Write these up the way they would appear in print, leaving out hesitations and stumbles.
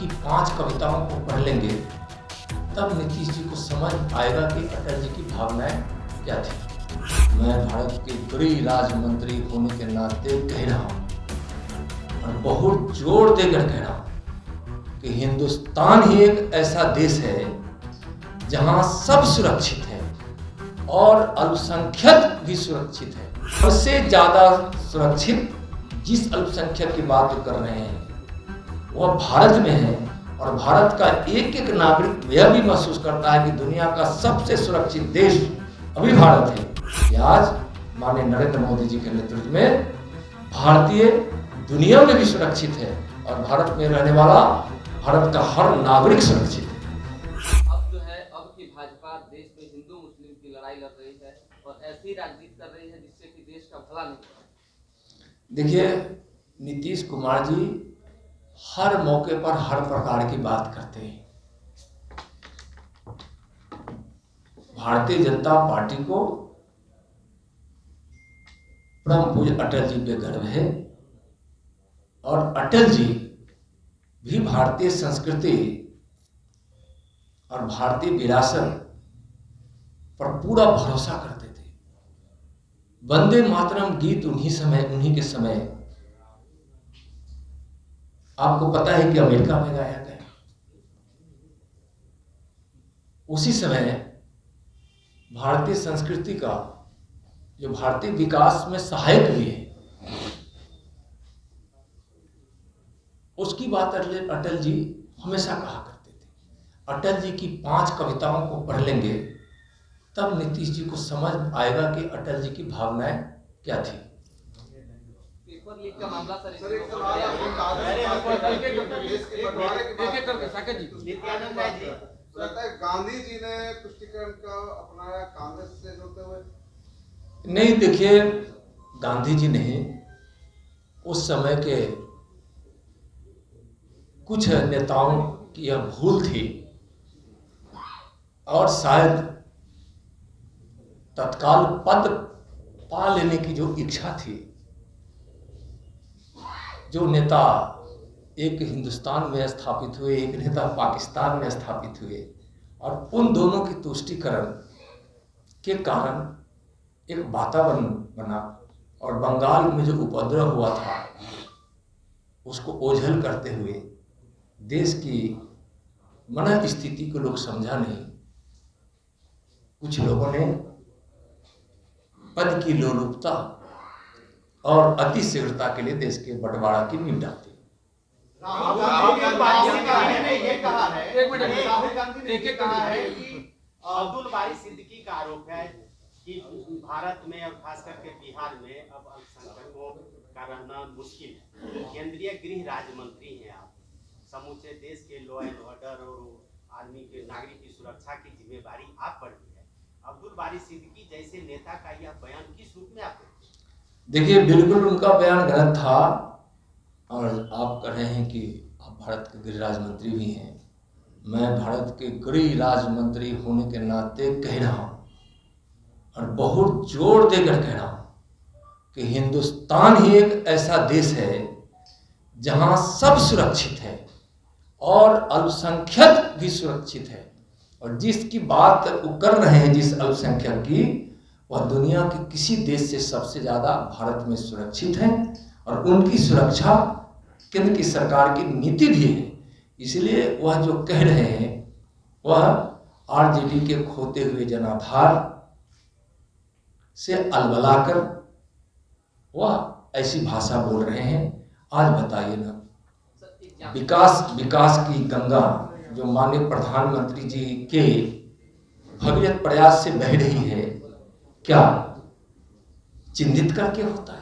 की 5 कविताओं को पढ़ लेंगे तब नीतीश जी को समझ आएगा कि अटल जी की भावनाएं क्या थी। मैं भारत के गृह राज्य मंत्री होने के नाते कह रहा हूँ और बहुत जोर देकर कह रहा हूँ कि हिंदुस्तान ही एक ऐसा देश है जहां सब सुरक्षित है और अल्पसंख्यक भी सुरक्षित है। सबसे ज्यादा सुरक्षित जिस अल्पसंख्यक की बात कर रहे हैं वह भारत में है और भारत का एक एक नागरिक यह भी महसूस करता है कि दुनिया का सबसे सुरक्षित देश अभी भारत है। आज माननीय नरेंद्र मोदी जी के नेतृत्व में भारतीय दुनिया में भी सुरक्षित है और भारत में रहने वाला भारत का हर नागरिक सुरक्षित है। अब जो है अब की भाजपा देश में हिंदू मुस्लिम की लड़ाई लड़ रही है और ऐसी राजनीति कर रही है जिससे कि देश का भला नहीं हो रहा। देखिए, नीतीश कुमार जी हर मौके पर हर प्रकार की बात करते हैं। भारतीय जनता पार्टी को परम पूज्य अटल जी पे गर्व है और अटल जी भी भारतीय संस्कृति और भारतीय विरासत पर पूरा भरोसा करते थे। वंदे मातरम गीत उन्हीं के समय आपको पता है कि अमेरिका में गाया गया। उसी समय भारतीय संस्कृति का जो भारतीय विकास में सहायक भी है उसकी बात अटल जी हमेशा कहा करते थे। अटल जी की 5 कविताओं को पढ़ लेंगे तब नीतीश जी को समझ आएगा कि अटल जी की भावनाएं क्या थी। पेपर लीक का मामला सर गांधी जी ने पुष्टिकरण का अपनाया, कांग्रेस से जुड़ते हुए नहीं। देखिए, गांधी जी ने उस समय के कुछ नेताओं की यह भूल थी और शायद तत्काल पद पा लेने की जो इच्छा थी, जो नेता एक हिंदुस्तान में स्थापित हुए, एक नेता पाकिस्तान में स्थापित हुए और उन दोनों की तुष्टीकरण के कारण एक वातावरण बना और बंगाल में जो उपद्रव हुआ था उसको ओझल करते हुए देश की मन स्थिति को लोग समझा नहीं। कुछ लोगों ने पद की लोलुपता और अति शीघ्रता के लिए देश के बंटवारा की नींव डालती। राहुल गांधी ने ये कहा है कि अब्दुल बारी सिद्दीकी का आरोप है कि भारत में और खास करके बिहार में अब अल्पसंख्यकों का रहना मुश्किल है। केंद्रीय गृह राज्य मंत्री हैं आप, समूचे देश के लॉ एंड ऑर्डर और आदमी के नागरिक की सुरक्षा की जिम्मेवारी आप पर भी है। अब्दुल बारी सिद्दीकी जैसे नेता का यह बयान किस रूप में आप देखिए, बिल्कुल उनका बयान गलत था और आप कह रहे हैं कि आप भारत के गृह राज्य मंत्री भी हैं। मैं भारत के गृह राज्य मंत्री होने के नाते कह रहा हूँ और बहुत जोर देकर कह रहा हूँ कि हिंदुस्तान ही एक ऐसा देश है जहां सब सुरक्षित है और अल्पसंख्यक भी सुरक्षित है। और जिसकी बात वो कर रहे हैं, जिस अल्पसंख्यक की, वह दुनिया के किसी देश से सबसे ज़्यादा भारत में सुरक्षित है और उनकी सुरक्षा केंद्र की सरकार की नीति भी है। इसलिए वह जो कह रहे हैं वह आरजेडी के खोते हुए जनाधार से अलबलाकर वह ऐसी भाषा बोल रहे हैं। आज बताइए ना, विकास की गंगा जो माननीय प्रधानमंत्री जी के भगीरथ प्रयास से बह रही है, क्या चिन्हित करके होता है?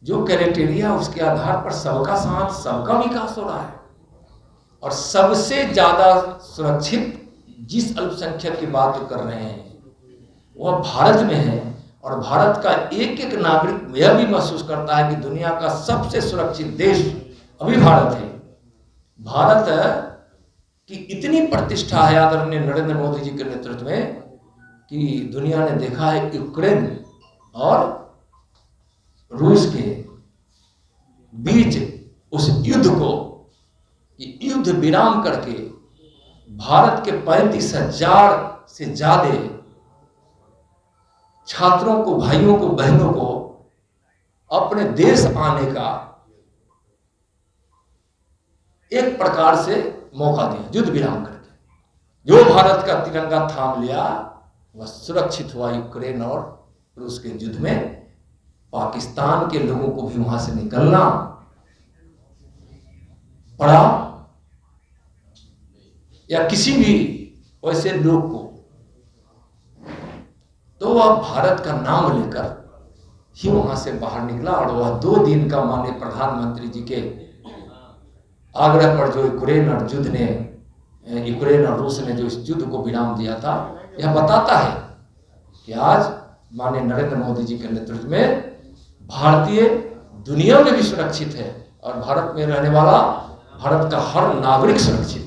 जो क्राइटेरिया उसके आधार पर सबका साथ सबका विकास हो रहा है और सबसे ज्यादा सुरक्षित जिस अल्पसंख्यक की बात कर रहे हैं वह भारत में है और भारत का एक एक नागरिक यह भी महसूस करता है कि दुनिया का सबसे सुरक्षित देश अभी भारत है। भारत की इतनी प्रतिष्ठा है आदरणीय नरेंद्र मोदी जी के नेतृत्व में कि दुनिया ने देखा है यूक्रेन और रूस के बीच उस युद्ध को कि युद्ध विराम करके भारत के 35,000 से ज्यादा छात्रों को, भाइयों को, बहनों को अपने देश आने का एक प्रकार से मौका दिया युद्ध विराम करके। जो भारत का तिरंगा थाम लिया वह सुरक्षित हुआ यूक्रेन और रूस के युद्ध में। पाकिस्तान के लोगों को भी वहां से निकलना पड़ा, या किसी भी वैसे लोग को, तो वह भारत का नाम लेकर ही वहां से बाहर निकला। और वह 2 दिन का माननीय प्रधानमंत्री जी के आग्रह पर जो यूक्रेन और रूस ने जो इस युद्ध को विराम दिया था, यह बताता है कि आज माननीय नरेंद्र मोदी जी के नेतृत्व में भारतीय दुनिया में भी सुरक्षित है और भारत में रहने वाला भारत का हर नागरिक सुरक्षित है।